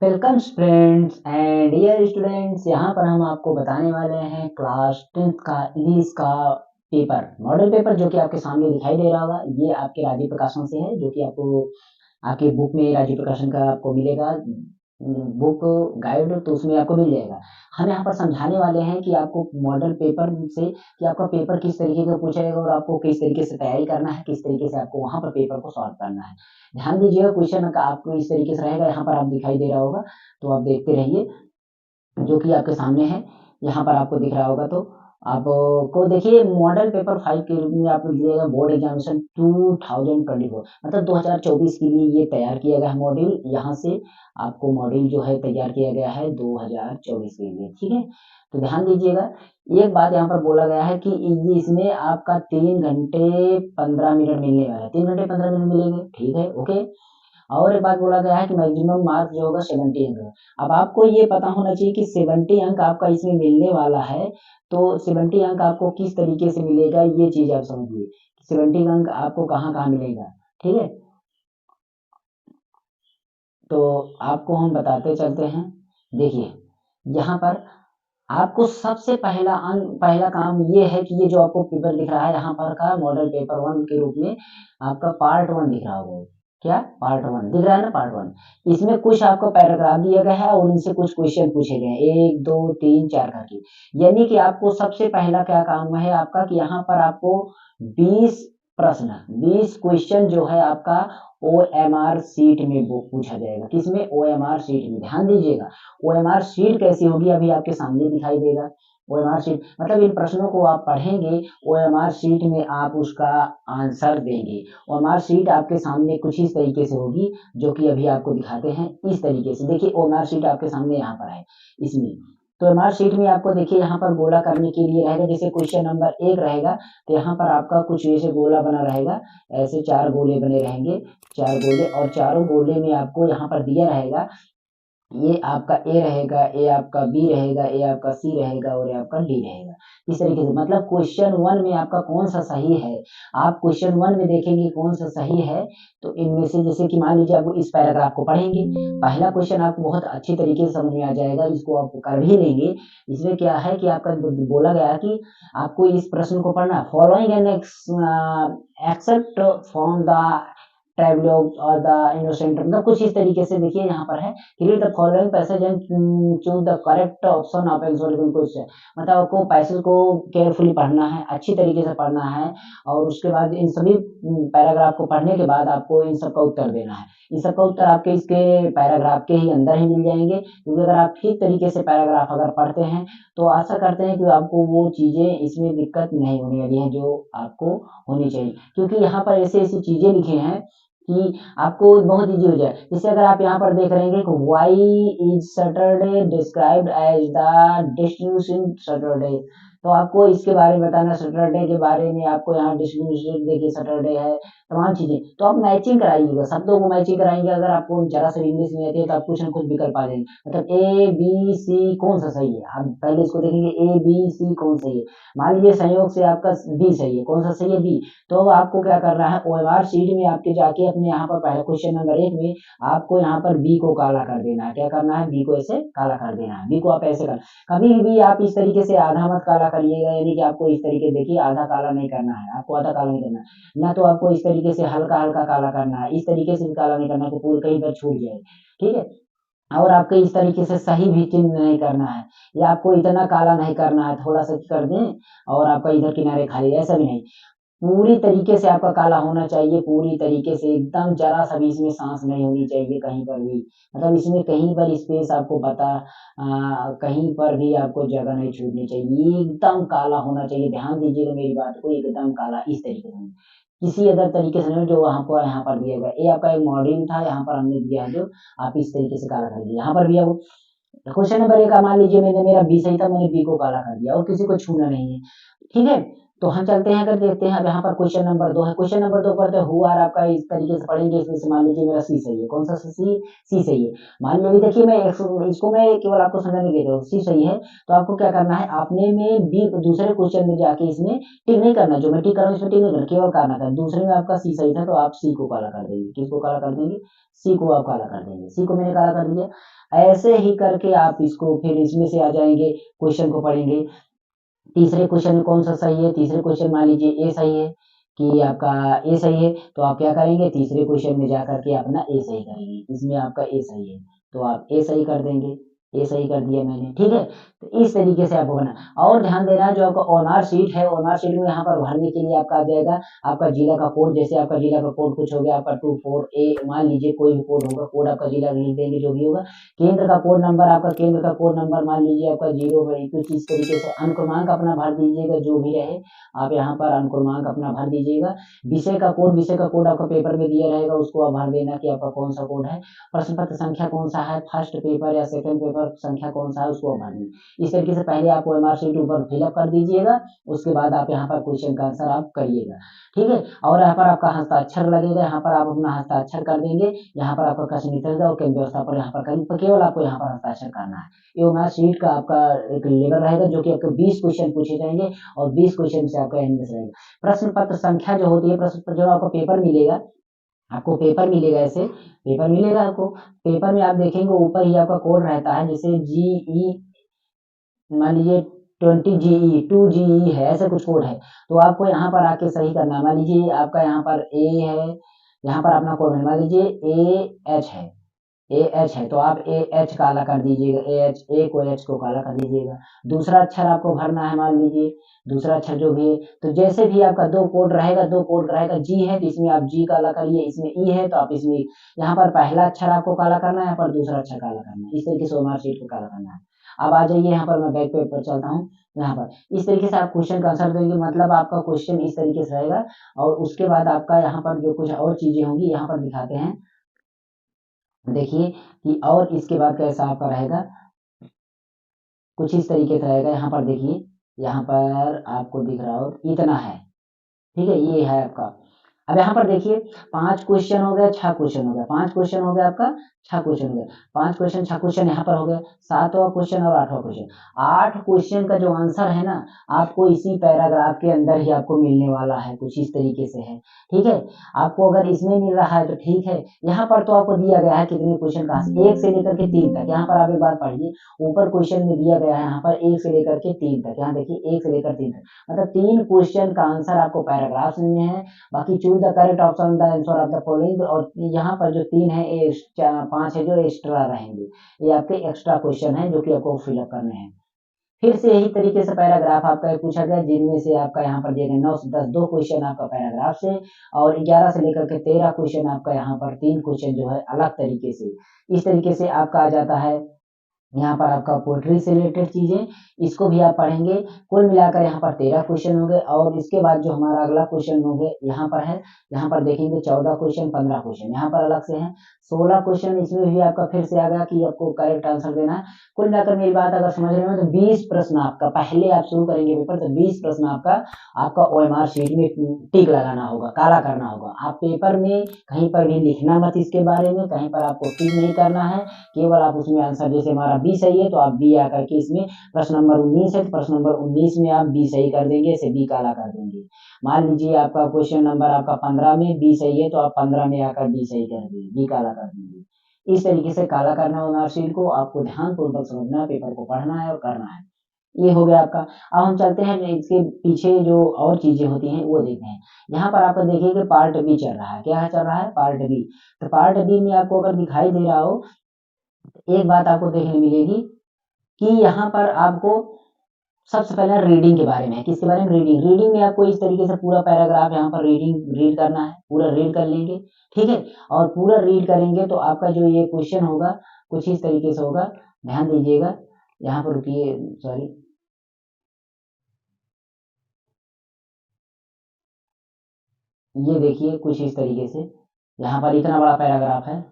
Welcome friends and dear students. यहाँ पर हम आपको बताने वाले हैं क्लास 10th का इंग्लिश का पेपर, मॉडल पेपर, जो कि आपके सामने दिखाई दे रहा होगा। ये आपके राजीव प्रकाशन से है, जो कि आपको आपकी बुक में राजीव प्रकाशन का आपको मिलेगा बुक गाइड, तो उसमें आपको मिल जाएगा। हम यहाँ पर समझाने वाले हैं कि आपको मॉडल पेपर से कि आपका पेपर किस तरीके का पूछा जाएगा और आपको किस तरीके से तैयारी करना है, किस तरीके से आपको वहाँ पर पेपर को सॉल्व करना है। ध्यान दीजिएगा, क्वेश्चन का आपको इस तरीके से रहेगा, यहाँ पर आप दिखाई दे रहा होगा, तो आप देखते रहिए, जो कि आपके सामने है, यहाँ पर आपको दिख रहा होगा। तो आपको देखिए, मॉडल पेपर 5 के रूप में आपको दिएगा बोर्ड एग्जामिनेशन 2024, मतलब 2024 के लिए ये तैयार किया गया है मॉड्यूल। यहाँ से आपको मॉड्यूल जो है तैयार किया गया है 2024 के लिए, ठीक है। तो ध्यान दीजिएगा, एक बात यहाँ पर बोला गया है कि ये इसमें आपका 3 घंटे 15 मिनट मिलने वाला है, 3 घंटे 15 मिनट मिलेंगे, ठीक है, ओके। और एक बात बोला गया है कि मैक्सिमम मार्क जो होगा 70 अंक का। अब आपको ये पता होना चाहिए कि 70 अंक आपका इसमें मिलने वाला है, तो 70 अंक आपको किस तरीके से मिलेगा, ये चीज आप समझिए। 70 अंक आपको कहाँ कहाँ मिलेगा, ठीक है। तो आपको हम बताते चलते हैं। देखिए, यहाँ पर आपको सबसे पहला काम ये है कि ये जो आपको पेपर दिख रहा है यहाँ पर का मॉडल पेपर 1 के रूप में आपका पार्ट 1 दिख रहा होगा। क्या पार्ट 1 दिख रहा है ना, पार्ट 1। इसमें कुछ आपको पैराग्राफ दिया गया है और इनसे कुछ क्वेश्चन पूछे गए हैं, 1 2 3 4 करके। यानी कि आपको सबसे पहला क्या काम है आपका कि यहाँ पर आपको 20 प्रश्न, 20 क्वेश्चन जो है आपका OMR शीट में वो पूछा जाएगा। किसमें? OMR शीट में। ध्यान दीजिएगा, OMR शीट कैसी होगी अभी आपके सामने दिखाई देगा। OMR शीट मतलब इन प्रश्नों को आप पढ़ेंगे, OMR शीट में आप उसका आंसर देंगे। OMR शीट आपके सामने कुछ इस तरीके से होगी, जो कि अभी आपको दिखाते हैं इस तरीके से। देखिए, OMR शीट आपके सामने यहाँ पर है इसमें। तो OMR शीट में आपको देखिए यहाँ पर गोला करने के लिए रहेगा। जैसे क्वेश्चन नंबर 1 रहेगा, तो यहाँ पर आपका कुछ ऐसे गोला बना रहेगा, ऐसे 4 गोले बने रहेंगे, 4 गोले, और चारों गोले में आपको यहाँ पर दिया रहेगा, ये आपका ए रहेगा, ए आपका बी रहेगा, ए आपका सी रहेगा और ए आपका डी रहेगा। इस तरीके से मतलब क्वेश्चन 1 में आपका कौन सा सही है, आप क्वेश्चन 1 में देखेंगे कौन सा सही है। तो इनमें से जैसे कि मान लीजिए आप इस पैराग्राफ को पढ़ेंगे, पहला क्वेश्चन आपको बहुत अच्छी तरीके से समझ में आ जाएगा, इसको आप कर भी लेंगे। इसमें क्या है कि आपका बोला गया कि आपको इस प्रश्न को पढ़ना, following an except from the travelogue और द इनोसेंट, मतलब कुछ इस तरीके से। देखिए यहाँ पर है, read the following passage and choose the correct option of exorable question. मतलब आपको पैसेज को केयरफुली पढ़ना है, अच्छी तरीके से पढ़ना है, और उसके बाद इन सभी पैराग्राफ को पढ़ने के बाद आपको इन सब का उत्तर देना है। इन सब का उत्तर आपके इसके पैराग्राफ के ही अंदर ही मिल जाएंगे, क्योंकि अगर आप ठीक तरीके से पैराग्राफ अगर पढ़ते हैं तो आशा करते हैं कि आपको वो चीजें इसमें दिक्कत नहीं होने वाली है जो आपको होनी चाहिए। क्योंकि यहाँ पर ऐसी ऐसी चीजें लिखी हैं कि आपको बहुत इजी हो जाए। जैसे अगर आप यहाँ पर देख रहे हैं कि why is Saturday described as the distribution Saturday, तो आपको इसके बारे में बताना, सैटरडे के बारे में आपको यहाँ डिस्ट्रीब्यूशन देखिए, सैटरडे है, तमाम चीजें। तो आप मैचिंग कराइएगा, शब्दों को मैचिंग कराएंगे। अगर आपको जरा सा इंग्लिश नहीं आती है तो आप कुछ ना कुछ विकल्प आ जाएंगे, मतलब ए बी सी कौन सा सही है, आप पहले इसको देखेंगे ए बी सी कौन सही है। मान लीजिए संयोग से आपका बी सही है, कौन सा सही है, बी। तो अब आपको क्या करना है, OMR शीट में आपके जाके अपने यहाँ पर पहले क्वेश्चन नंबर 1 में आपको यहाँ पर बी को काला कर देना है। क्या करना है, बी को ऐसे काला कर देना है। बी को आप ऐसे कर, कभी भी आप इस तरीके से आधा मत काला करिएगा, यानी कि आपको इस तरीके देखिए आधा काला नहीं करना है, आपको आधा काला नहीं करना है ना, तो आपको इस तरीके से हल्का हल्का काला करना है, इस तरीके से भी काला नहीं करना कि पूरे कहीं पर छूट जाए, ठीक है। और आपको इस तरीके से सही भी चिन्ह नहीं करना है, या आपको इतना काला नहीं करना है, थोड़ा सा कर दें और आपका इधर किनारे खाली, ऐसा भी नहीं। पूरी तरीके से आपका काला होना चाहिए, पूरी तरीके से एकदम, जरा सा भी इसमें सांस नहीं होनी चाहिए कहीं पर भी, मतलब इसमें कहीं पर स्पेस आपको पता कहीं पर भी आपको जगह नहीं छूटनी चाहिए, एकदम काला होना चाहिए। ध्यान दीजिएगा मेरी बात को, एकदम काला इस तरीके से, किसी अदर तरीके से नहीं जो आपको यहाँ पर दिया गया। ये आपका एक मॉडलिंग था, यहाँ पर हमने दिया है जो आप इस तरीके से काला कर दिया। यहाँ पर भी अब क्वेश्चन नंबर 1 मान लीजिए मैंने, मेरा बी सही था, मैंने बी को काला कर दिया और किसी को छूना नहीं है, ठीक है। तो हम चलते हैं, अगर देखते हैं अब यहाँ पर क्वेश्चन नंबर 2 है। क्वेश्चन नंबर 2 पढ़ते हु आर, आपका इस तरीके से पढ़ेंगे। इसमें से मान लीजिए मेरा सी सही है, कौन सा सी, सी सही है। मान लीजिए अभी देखिए, मैं इसको मैं केवल आपको समझने के लिए, सी सही है, तो आपको क्या करना है, आपने में बी दूसरे क्वेश्चन में जाके इसमें टिक नहीं करना, जो मैं टिक कर रहा हूँ इसमें टिक नहीं करना, केवल करना था। दूसरे में आपका सी सही था तो आप सी को काला कर देंगे। किसको काला कर देंगे, सी को आप काला कर देंगे। सी को मैंने काला कर दिया। ऐसे ही करके आप इसको फिर इसमें से आ जाएंगे, क्वेश्चन को पढ़ेंगे। तीसरे क्वेश्चन में कौन सा सही है, तीसरे क्वेश्चन मान लीजिए ए सही है कि आपका ए सही है, तो आप क्या करेंगे, तीसरे क्वेश्चन में जाकर के अपना ए सही करेंगे, इसमें आपका ए सही है तो आप ए सही कर देंगे, ए सही कर दिया मैंने, ठीक है। तो इस तरीके से आपको बना, और ध्यान देना जो आपका ओनर शीट है, ओनर शीट में यहाँ पर भरने के लिए आपका आ जाएगा आपका जिला का कोड, जैसे आपका जिला का कोड कुछ हो गया आपका 24A, मान लीजिए कोई भी कोड होगा, कोड आपका जिला लिख देंगे जो भी होगा। केंद्र का कोड नंबर, आपका केंद्र का कोड नंबर मान लीजिए आपका 0 कुछ इस तरीके से अनुक्रमांक अपना भर दीजिएगा, जो भी रहे आप यहाँ पर अनुक्रमांक अपना भर दीजिएगा। विषय का कोड आपका पेपर में दिया रहेगा, उसको आप भर देना कि आपका कौन सा कोड है। प्रश्न पत्र संख्या कौन सा है, फर्स्ट पेपर या सेकंड पेपर संख्या कौन सा है, उसको भर देना। इस तरीके से पहले आप ओएमआर शीट ऊपर फिलअप कर दीजिएगा, उसके बाद आप यहाँ पर क्वेश्चन का आंसर आप करिएगा, ठीक है। और यहाँ पर आपका हस्ताक्षर लगेगा, यहाँ पर आप अपना हस्ताक्षर कर देंगे, यहाँ पर आपका कष्ट निकल और केंद्र व्यवस्था पर यहाँ पर केवल आपको यहाँ पर हस्ताक्षर करना है। ये ओएमआर शीट का आपका एक लेवल रहेगा, जो कि आपके 20 क्वेश्चन पूछे जाएंगे और 20 क्वेश्चन से आपका एनएस रहेगा। प्रश्न पत्र संख्या जो होती है, प्रश्न पत्र जो आपको पेपर मिलेगा, आपको पेपर मिलेगा, ऐसे पेपर मिलेगा आपको, पेपर में आप देखेंगे ऊपर ही आपका कोड रहता है, जैसे GE मान लीजिए 20GE 2GE है, ऐसे कुछ कोड है, तो आपको यहाँ पर आके सही करना है। मान लीजिए आपका यहाँ पर ए है, यहाँ पर अपना कोड मान लीजिए AH है, AH है, तो आप AH काला कर दीजिएगा, AH ए को H को काला कर दीजिएगा। दूसरा अक्षर आपको भरना है, मान लीजिए दूसरा अक्षर जो भी है, तो जैसे भी आपका दो कोड रहेगा, G है तो इसमें आप G काला करिए, इसमें E है तो आप इसमें, यहाँ पर पहला अक्षर आपको काला करना है, यहाँ पर दूसरा अक्षर काला करना है, इस तरीके से ओएमआर शीट को काला करना है। अब आ जाइए यहाँ पर मैं बैक पेज पर चलता हूँ, यहाँ पर इस तरीके से आप क्वेश्चन का आंसर देंगे, मतलब आपका क्वेश्चन इस तरीके से रहेगा। और उसके बाद आपका यहाँ पर जो कुछ और चीजें होंगी यहाँ पर दिखाते हैं, देखिए कि और इसके बाद कैसा आपका रहेगा, कुछ इस तरीके से रहेगा। यहाँ पर देखिए, यहाँ पर आपको दिख रहा हो इतना है, ठीक है, ये है आपका। अब यहाँ पर देखिए 5 क्वेश्चन हो गया, 6 क्वेश्चन हो गया, 5 क्वेश्चन हो गया आपका, 6 क्वेश्चन हो गया, 5 क्वेश्चन 6 क्वेश्चन यहाँ पर हो गया, 7वां क्वेश्चन और 8वां क्वेश्चन। 8 क्वेश्चन का जो आंसर है ना, आपको इसी पैराग्राफ के अंदर ही आपको मिलने वाला है, कुछ इस तरीके से है, ठीक है। आपको अगर इसमें मिल रहा है तो ठीक है, यहाँ पर तो आपको दिया गया है कितने क्वेश्चन का, 1 से लेकर के 3 तक। यहाँ पर आप एक बात पढ़िए, ऊपर क्वेश्चन में दिया गया है यहाँ पर 1 से लेकर के 3 तक, यहाँ देखिए 1 से लेकर 3 तक, मतलब 3 क्वेश्चन का आंसर आपको पैराग्राफ में है। बाकी choose the correct option the answer of the following, और यहाँ पर जो 3 है, 5 है जो एक्स्ट्रा रहेंगे, ये आपके एक्स्ट्रा क्वेश्चन है जो कि आपको फिलअप करने हैं। फिर से यही तरीके से पैराग्राफ आपका पूछा गया, जिनमें से आपका यहाँ पर दिए गए 9 से 10 2 क्वेश्चन आपका पैराग्राफ से, और 11 से लेकर के 13 क्वेश्चन आपका यहाँ पर 3 क्वेश्चन जो है अलग तरीके से, इस तरीके से आपका आ जाता है। यहाँ पर आपका पोएट्री से रिलेटेड चीजें, इसको भी आप पढ़ेंगे। कुल मिलाकर यहाँ पर 13 क्वेश्चन हो गए, और इसके बाद जो हमारा अगला क्वेश्चन हो गए यहाँ पर है, यहाँ पर देखेंगे 14 क्वेश्चन, 15 क्वेश्चन यहाँ पर अलग से हैं, 16 क्वेश्चन इसमें भी आपका फिर से आ गया कि आपको करेक्ट आंसर देना है। कुल मिलाकर मेरी बात अगर समझ रहे हो तो 20 प्रश्न आपका, पहले आप शुरू करेंगे पेपर तो 20 प्रश्न आपका ओएमआर शीट में टिक लगाना होगा, काला करना होगा। आप पेपर में कहीं पर भी लिखना मत इसके बारे में, कहीं पर आपको टिक नहीं करना है, केवल आप उसमें आंसर, जैसे हमारा बी सही है तो आप बी आकर के इसमें प्रश्न नंबर 19 है तो प्रश्न नंबर 19 में आप बी सही कर देंगे, इसे बी काला कर देंगे। मान लीजिए आपका क्वेश्चन नंबर आपका 15 में बी सही है तो आप 15 में आकर बी सही कर देंगे, बी काला कर देंगे। इस तरीके से काला करना है मार्कशीट को, आपको ध्यान पूर्वक समझना है, पेपर को पढ़ना है और करना है। ये हो गया आपका। अब हम चलते हैं इसके पीछे जो और चीजें होती हैं वो देखते हैं। यहाँ पर आपको देखिए कि पार्ट बी चल रहा है, क्या है चल रहा है, पार्ट बी। तो पार्ट बी में आपको अगर दिखाई दे रहा हो, एक बात आपको देखने मिलेगी कि यहाँ पर आपको सबसे पहले रीडिंग के बारे में, किसके बारे में, रीडिंग में आपको इस तरीके से पूरा पैराग्राफ यहाँ पर रीड करना है, पूरा रीड कर लेंगे, ठीक है। और पूरा रीड करेंगे तो आपका जो ये क्वेश्चन होगा कुछ इस तरीके से होगा, ध्यान दीजिएगा। यहाँ पर रुकिए, सॉरी, ये देखिए कुछ इस तरीके से, यहाँ पर इतना बड़ा पैराग्राफ है,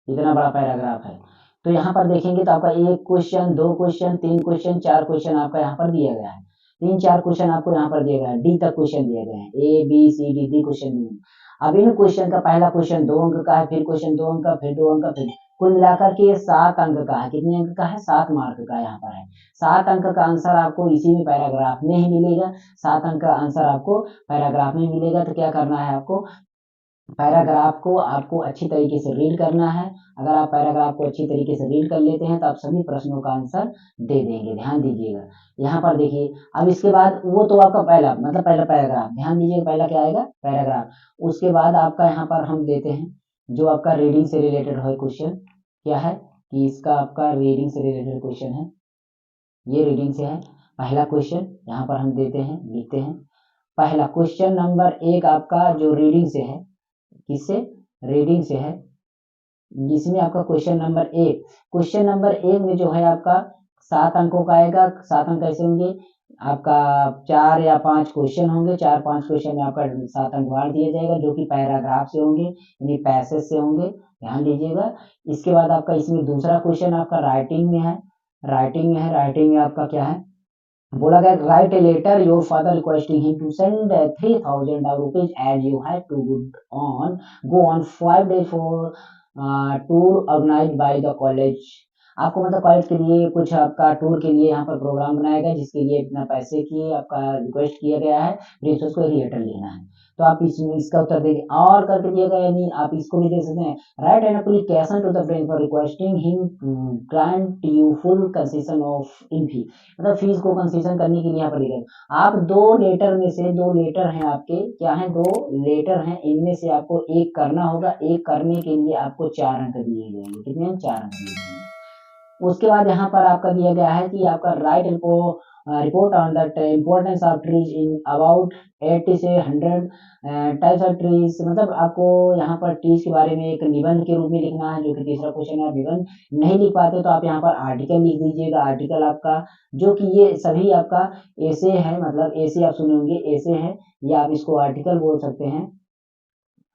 इतना बड़ा पैराग्राफ है। तो यहाँ पर देखेंगे तो आपका 1 क्वेश्चन, 2 क्वेश्चन, 3 क्वेश्चन, 4 क्वेश्चन आपका यहाँ पर दिया गया है, 3-4 क्वेश्चन आपको यहाँ पर दिया गया है, डी तक क्वेश्चन दिए गए हैं, A B C D D question दिए हैं। अब इन क्वेश्चन का पहला क्वेश्चन 2 अंक का है, फिर क्वेश्चन 2 अंक का, फिर 2 अंक का, फिर कुल मिलाकर के ये 7 अंक का है। कितने अंक का है, 7 मार्क का यहाँ पर है। 7 अंक का आंसर आपको इसी में पैराग्राफ में ही मिलेगा, 7 अंक का आंसर आपको पैराग्राफ में मिलेगा। तो क्या करना है आपको, पैराग्राफ को आपको अच्छी तरीके से रीड करना है। अगर आप पैराग्राफ को अच्छी तरीके से रीड कर लेते हैं तो आप सभी प्रश्नों का आंसर दे देंगे। ध्यान दीजिएगा, यहाँ पर देखिए, अब इसके बाद वो तो आपका पहला मतलब पहला पैराग्राफ, ध्यान दीजिएगा पहला क्या आएगा, पैराग्राफ। उसके बाद आपका यहाँ पर हम देते हैं जो आपका रीडिंग से रिलेटेड है क्वेश्चन, क्या है कि इसका आपका रीडिंग से रिलेटेड क्वेश्चन है, ये रीडिंग से है। पहला क्वेश्चन यहाँ पर हम देते हैं, लिखते हैं। पहला क्वेश्चन नंबर 1 आपका जो रीडिंग से है, किससे, रीडिंग से है, जिसमें आपका क्वेश्चन नंबर 1 में जो है आपका 7 अंकों का आएगा। 7 अंक कैसे होंगे, आपका 4 या 5 क्वेश्चन होंगे, 4-5 क्वेश्चन में आपका 7 अंक बांट दिया जाएगा, जो कि पैराग्राफ से होंगे, यानी पैसेज से होंगे, ध्यान दीजिएगा। इसके बाद आपका इसमें दूसरा क्वेश्चन आपका राइटिंग में है, राइटिंग में आपका क्या है, बोला गया write a letter your father requesting him to send 3000 rupees as you have to go on 5 days for tour organise by the college. आपको मतलब कॉलेज के लिए कुछ आपका टूर के लिए यहाँ पर प्रोग्राम बनाया गया, जिसके लिए इतना पैसे की आपका रिक्वेस्ट किया गया है, प्रिंसिपल को एक लेटर लिखना है। तो आप इसमें इसका उत्तर देंगे और करके दिएगा, यानी आप इसको भी दे सकते हैं, write an application to the principal requesting him grant you full concession of in fee, मतलब फीस को कंसेशन करने के लिए यहाँ पर लिखा। आप 2 लेटर में से 2 लेटर हैं आपके, क्या है, 2 लेटर हैं, इनमें से आपको एक करना होगा, एक करने के लिए आपको 4 अंक दिए जाएंगे। कितने अंक, 4 अंक दिए जाएंगे। उसके बाद यहाँ पर आपका दिया गया है कि आपका right report on the importance of trees in about 80 से 100 टाइप्स ऑफ ट्रीज, मतलब आपको यहाँ पर ट्रीज के बारे में एक निबंध के रूप में लिखना है, जो कि तीसरा क्वेश्चन है। निबंध नहीं लिख पाते तो आप यहाँ पर आर्टिकल लिख दीजिएगा, आर्टिकल आपका, जो कि ये सभी आपका ऐसे है, मतलब ऐसे आप सुने होंगे, ऐसे है, या आप इसको आर्टिकल बोल सकते हैं,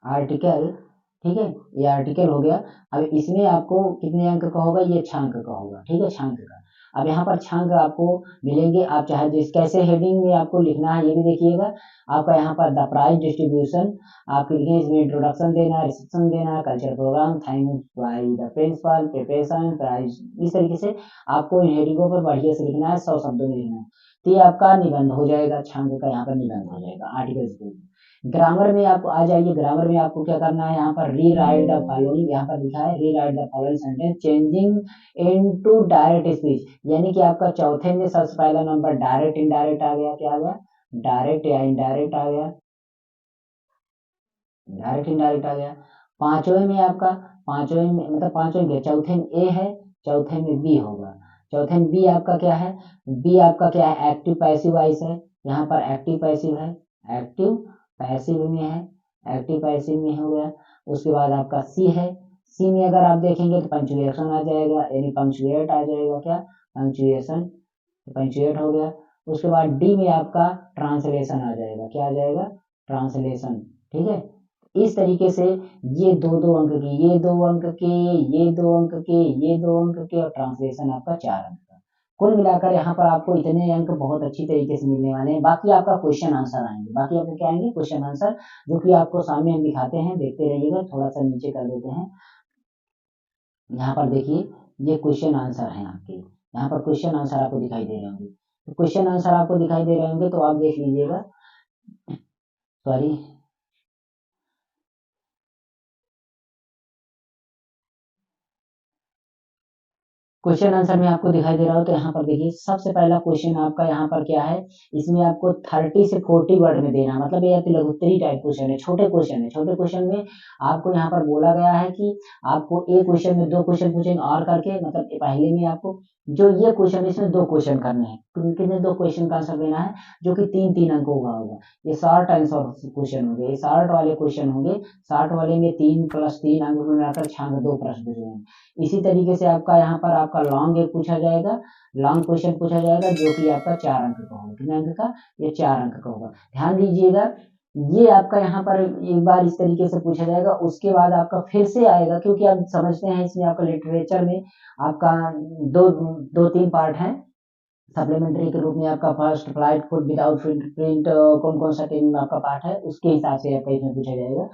आर्टिकल, ठीक है, ये आर्टिकल हो गया। अब इसमें आपको कितने अंक का होगा, ये 6 अंक का होगा, ठीक है, 6 अंक का। अब यहाँ पर 6 अंक आपको मिलेंगे, आप चाहे जिस कैसे हेडिंग में आपको लिखना है ये भी देखिएगा। आपका यहाँ पर द प्राइज डिस्ट्रीब्यूशन आपके लिखे, इसमें इंट्रोडक्शन देना है, रिसेप्शन देना है, culture programme, thanks by the principal, preparation, prize, इस तरीके से आपको इन हेडिंगों पर बढ़िया से लिखना है, 100 शब्दों में लिखना है। तो ये आपका निबंध हो जाएगा, 6 अंक का यहाँ पर निबंध हो जाएगा आर्टिकल। ग्रामर में आप आ जाइए, ग्रामर में आपको क्या करना है, यहाँ पर री राइट द फॉलोइंग, यहाँ पर लिखा है री right the following sentence changing into direct speech, यानी कि आपका चौथे में सबसे पहला नंबर डायरेक्ट इनडायरेक्ट आ गया, क्या आ गया, डायरेक्ट या इनडायरेक्ट आ गया, डायरेक्ट इनडायरेक्ट आ गया। पांचवें में आपका, पांचवें में मतलब पांचवें में चौथे में ए है, चौथे में बी होगा, चौथे में बी आपका क्या है, बी आपका क्या है, एक्टिव पैसिव वॉइस है, यहाँ पर एक्टिव पैसिव है, एक्टिव पैसिव में है, एक्टिव पैसिव में हो गया। उसके बाद आपका सी है, सी में अगर आप देखेंगे तो पंक्चुएशन आ जाएगा, यानी पंक्चुएट आ जाएगा, क्या, पंक्चुएशन, पंक्चुएट हो गया। उसके बाद डी में आपका ट्रांसलेशन आ जाएगा, क्या आ जाएगा, ट्रांसलेशन, ठीक है। इस तरीके से ये 2-2 अंक की, ये 2 अंक के, ये 2 अंक के, ये 2 अंक के, और ट्रांसलेशन आपका 4 अंक का। कुल मिलाकर यहाँ पर आपको इतने अंक बहुत अच्छी तरीके से मिलने वाले हैं। बाकी आपका क्वेश्चन आंसर आएंगे, बाकी आपको क्या आएंगे, क्वेश्चन आंसर, जो कि आपको सामने हम दिखाते हैं, देखते रहिएगा। थोड़ा सा नीचे कर देते हैं, यहाँ पर देखिए, ये क्वेश्चन आंसर है आपके, यहाँ पर क्वेश्चन आंसर आपको दिखाई दे रहे होंगे। तो क्वेश्चन आंसर आपको दिखाई दे रहे होंगे, तो आप देख लीजिएगा, सॉरी, क्वेश्चन आंसर में आपको दिखाई दे रहा हो तो यहाँ पर देखिए, सबसे पहला क्वेश्चन आपका यहाँ पर क्या है, इसमें आपको 30 से 40 वर्ड में देना, मतलब ये लघुत्तरी टाइप क्वेश्चन है, छोटे क्वेश्चन है। छोटे क्वेश्चन में आपको यहाँ पर बोला गया है कि आपको एक क्वेश्चन में 2 क्वेश्चन पूछेंगे और करके, मतलब पहले में आपको जो ये क्वेश्चन, इसमें 2 क्वेश्चन करने हैं, कितने, 2 क्वेश्चन का आंसर देना है, जो कि 3-3 अंकों का होगा। ये शॉर्ट आंसर क्वेश्चन होंगे, ये शॉर्ट वाले क्वेश्चन होंगे, शॉर्ट वाले में 3 + 3 अंक में मिलाकर 6 2 प्रश्न पूछेंगे। इसी तरीके से आपका यहाँ पर आपका लॉन्ग एक पूछा जाएगा, लॉन्ग क्वेश्चन पूछा जाएगा, जो कि आपका 4 अंक का होगा। कितने अंक का, ये 4 अंक का होगा। ध्यान दीजिएगा, ये आपका यहाँ पर एक बार इस तरीके से पूछा जाएगा, उसके बाद आपका फिर से आएगा, क्योंकि आप समझते हैं इसमें आपका लिटरेचर में आपका 2-3 पार्ट है सप्लीमेंट्री के रूप में। आपका first flight food without print, कौन कौन सा टीम में आपका पार्ट है, उसके हिसाब से आपका इसमें पूछा जाएगा।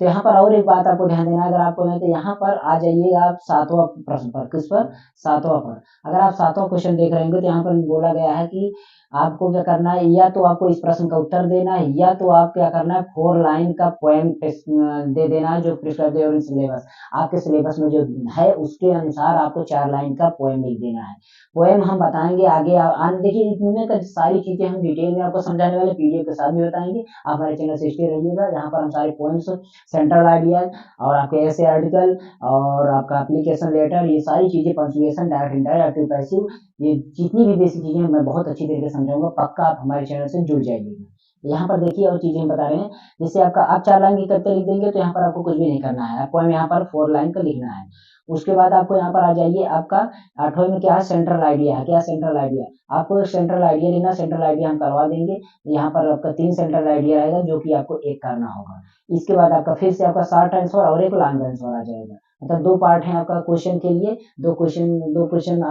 तो यहाँ पर और एक बात आपको ध्यान देना, अगर आपको नहीं तो यहाँ पर आ जाइएगा आप 7वां प्रश्न पर, किस पर, 7वां पर। अगर आप 7वां क्वेश्चन देख रहे होंगे तो यहाँ पर बोला गया है कि आपको क्या करना है, या तो आपको इस प्रश्न का उत्तर देना है, या तो आप क्या करना है 4 लाइन का पोएम दे देना है जो प्रिस्क्राइब और सिलेबस आपके सिलेबस में जो है उसके अनुसार आपको 4 लाइन का पोएम लिख देना है। पोएम हम बताएंगे आगे देखिए इनमें का सारी चीजें हम डिटेल में आपको समझाने वाले पीडीएफ के साथ भी बताएंगे। आप हमारे चैनल से स्टे रहिएगा, यहाँ पर हम सारे पोएम्स, सेंट्रल आइडियाज और आपके ऐसे आर्टिकल और आपका एप्लीकेशन लेटर, ये सारी चीजें, punctuation, direct indirect, active passive, ये जितनी भी बेसिक चीजें मैं बहुत अच्छी तरीके से समझाऊंगा, पक्का आप हमारे चैनल से जुड़ जाइएगा। यहाँ पर देखिए और चीजें हम बता रहे हैं, जैसे आपका आप 4 लाइन की कविता लिख देंगे तो यहाँ पर आपको कुछ भी नहीं करना है, आपको यहाँ पर 4 लाइन का लिखना है। उसके बाद आपको यहाँ पर आ जाइए, आपका 8वें में क्या है, सेंट्रल आइडिया है। क्या सेंट्रल आइडिया, आपको सेंट्रल आइडिया लेना, सेंट्रल आइडिया हम करवा देंगे। यहाँ पर आपका 3 सेंट्रल आइडिया रहेगा जो कि आपको एक करना होगा। इसके बाद आपका फिर से आपका शॉर्ट आंसर और एक लॉन्ग आंसर आ जाएगा, मतलब 2 पार्ट है आपका क्वेश्चन के लिए, 2 क्वेश्चन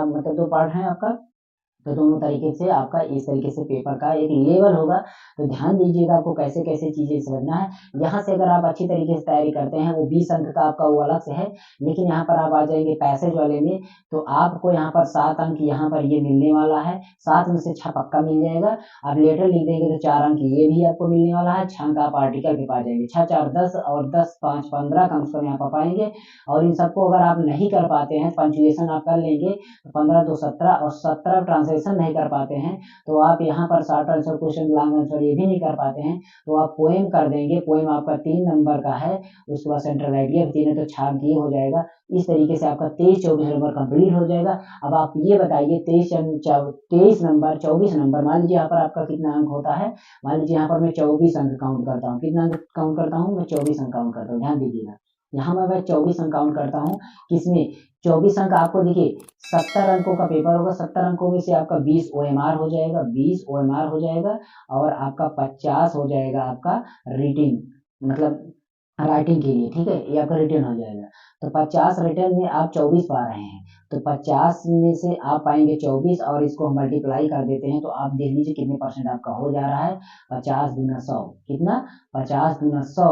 मतलब 2 पार्ट है आपका, तो दोनों तरीके से आपका इस तरीके से पेपर का एक लेवल होगा। तो ध्यान दीजिएगा आपको कैसे कैसे चीजें समझना है। यहाँ से अगर आप अच्छी तरीके से तैयारी करते हैं, वो 20 अंक का आपका वो अलग से है, लेकिन यहाँ पर आप आ जाएंगे पैसेज वाले में, तो आपको यहाँ पर 7 अंक यहाँ पर ये मिलने वाला है, 7 में से 6 पक्का मिल जाएगा। आप लेटर लिख देंगे तो 4 अंक ये भी आपको मिलने वाला है, 6 अंक आप आर्टिकल पे पा जाएंगे, 6 4 10 और 10 5 15 कम से कम यहाँ पर पाएंगे। और इन सबको अगर आप नहीं कर पाते हैं, पंचुएशन आप कर लेंगे तो 15 2 17 और 17 ट्रांसलेशन नहीं कर पाते हैं, तो आप यहाँ पर short answer question, long answer ये भी नहीं कर पाते हैं, तो आप पोएम कर देंगे। पोएम आपका 3 नंबर का है, उसके बाद सेंट्रल आइडिया 3 है तो छाप दिए हो जाएगा। इस तरीके से आपका 23-24 नंबर कंप्लीट हो जाएगा। अब आप ये बताइए 23 नंबर 24 नंबर, मान लीजिए यहाँ पर आपका कितना अंक होता है, मान लीजिए यहाँ पर मैं 24 अंक काउंट करता हूँ, कितना अंक काउंट करता हूँ मैं, 24 अंक काउंट करता हूँ। ध्यान दीजिएगा यहाँ मैं 24 अंक काउंट करता हूँ, किसमें 24 अंक आपको देखिए 70 अंकों का पेपर होगा, 70 अंकों में से आपका 20 ओएमआर हो जाएगा, 20 ओएमआर हो जाएगा, और आपका 50 हो जाएगा आपका रीडिंग, मतलब राइटिंग के लिए, ठीक है, ये आपका रिटर्न हो जाएगा। तो 50 रिटर्न में आप 24 पा रहे हैं, तो 50 में से आप पाएंगे 24, और इसको हम मल्टीप्लाई कर देते हैं तो आप देख लीजिए कितने परसेंट आपका हो जा रहा है, 50 गुना 100, कितना 50 गुना 100,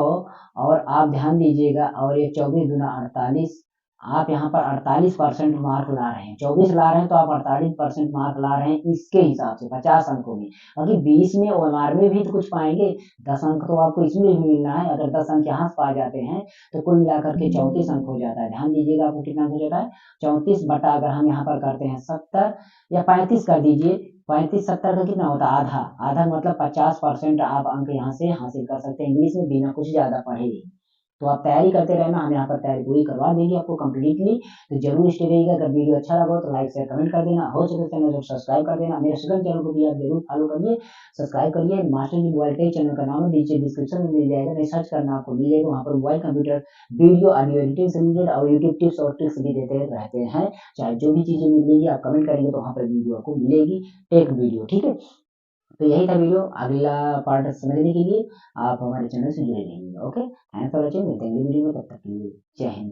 और आप ध्यान दीजिएगा, और ये 24 गुना 48, आप यहाँ पर 48% मार्क ला रहे हैं, 24 ला रहे हैं तो आप 48% मार्क ला रहे हैं इसके हिसाब से 50 अंकों में। अगर 20 में ओएमआर में भी तो कुछ पाएंगे, 10 अंक तो आपको इसमें भी मिलना है। अगर 10 अंक यहाँ से पा जाते हैं तो कुल मिलाकर के 34 अंक हो जाता है। ध्यान दीजिएगा आपको कितना हो जाता है, 34 बटा अगर हम यहाँ पर करते हैं 70 या 35 कर दीजिए, 35 70 का कितना होता है, आधा, आधा मतलब 50% आप अंक यहाँ से हासिल कर सकते हैं इंग्लिश में बिना कुछ ज्यादा पढ़े। तो आप तैयारी करते रहना, हम यहाँ पर तैयारी पूरी करवा देंगे आपको कंप्लीटली। तो जरूर स्टे रहिएगा। अगर वीडियो अच्छा लगा तो लाइक शेयर कमेंट कर देना, हो सके चैनल को सब्सक्राइब कर देना, मेरे सेकंड चैनल को भी आप जरूर फॉलो करिए, सब्सक्राइब करिए। मास्टर जी मोबाइल टेक चैनल का नाम है, नीचे डिस्क्रिप्शन में मिल जाएगा, नहीं सर्च करना आपको मिल जाएगा, वहाँ पर mobile computer video audio editing से रिलेटेड और यूट्यूब टिप्स और ट्रिक्स भी देते रहते हैं। चाहे जो भी चीजें मिलेगी आप कमेंट करेंगे तो वहाँ पर वीडियो आपको मिलेगी, टेक वीडियो, ठीक है। तो यही था वीडियो, अगला पार्ट समझने के लिए आप हमारे चैनल से जुड़े रहिएगा। ओके, थैंक्स फॉर वॉचिंग, मिलते हैं अगली वीडियो में, तब तक के लिए जय हिंद।